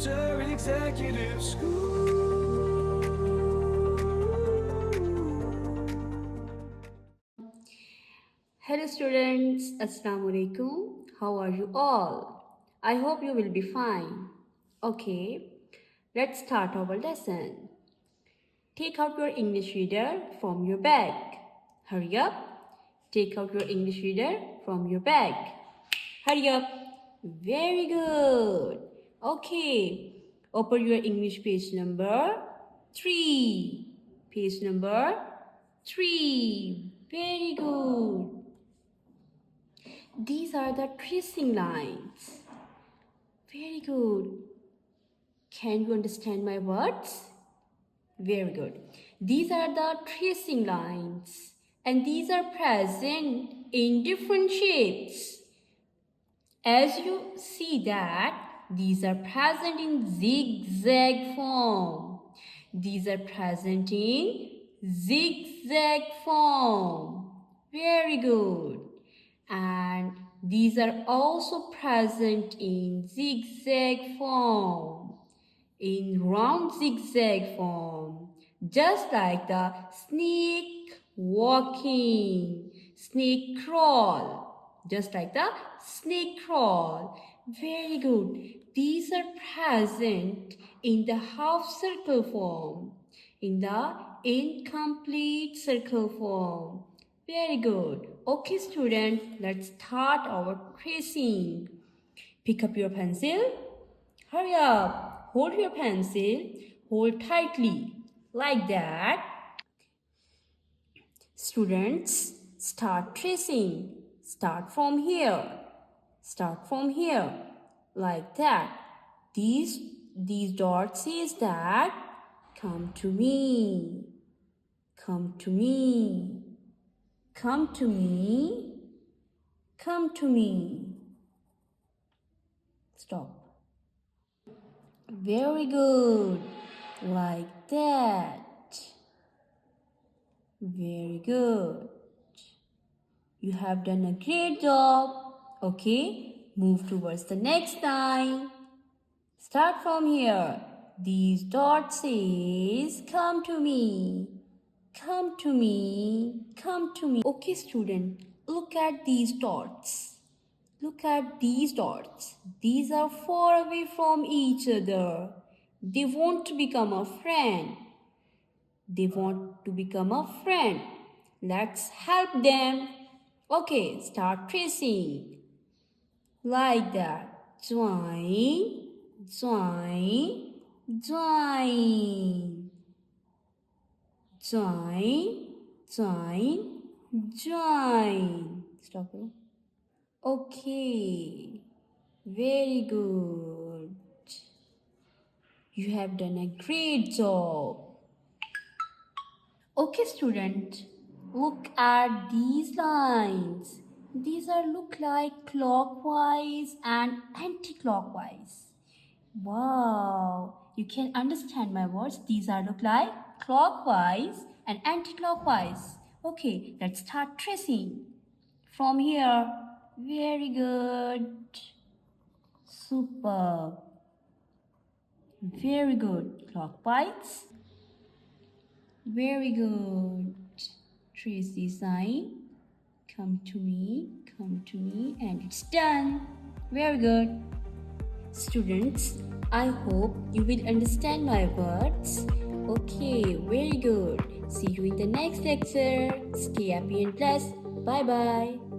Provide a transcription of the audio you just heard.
Future Executive School. Hello students, Assalamu alaikum. How are you all? I hope you will be fine. Okay, let's start our lesson. Take out your English reader from your bag. Hurry up. Take out your English reader from your bag. Hurry up. Very good. Okay, open your English page number 3. Page number 3. Very good. These are the tracing lines. Very good. Can you understand my words? Very good. These are the tracing lines and these are present in different shapes. As you see that these are present in zigzag form. These are present in zigzag form. Very good. And these are also present in zigzag form, in round zigzag form, just like the snake walking, snake crawl, just like the snake crawl. Very good. These are present in the half circle form, in the incomplete circle form. Very good. Okay, student, let's start our tracing. Pick up your pencil. Hurry up. Hold your pencil. Hold tightly. Like that. Students, start tracing. Start from here. Start from here. Like that. These dots says that come to me. Come to me. Come to me. Come to me. Stop. Very good. Like that. Very good. You have done a great job. Okay, move towards the next line. Start from here. These dots says come to me. Come to me. Come to me. Okay, student, look at these dots. Look at these dots. These are far away from each other. They want to become a friend. They want to become a friend. Let's help them. Okay, start tracing. Like that. Join, join, join. Join, join, join. Stop. Okay, very good. You have done a great job. Okay, student, look at these lines. These are look like clockwise and anti-clockwise. Wow, you can understand my words. These are look like clockwise and anti-clockwise. Okay, let's start tracing. From here, very good. Superb. Very good. Clockwise. Very good. Trace the sign. Come to me, and it's done. Very good. Students, I hope you will understand my words. Okay, very good. See you in the next lecture. Stay happy and blessed. Bye bye.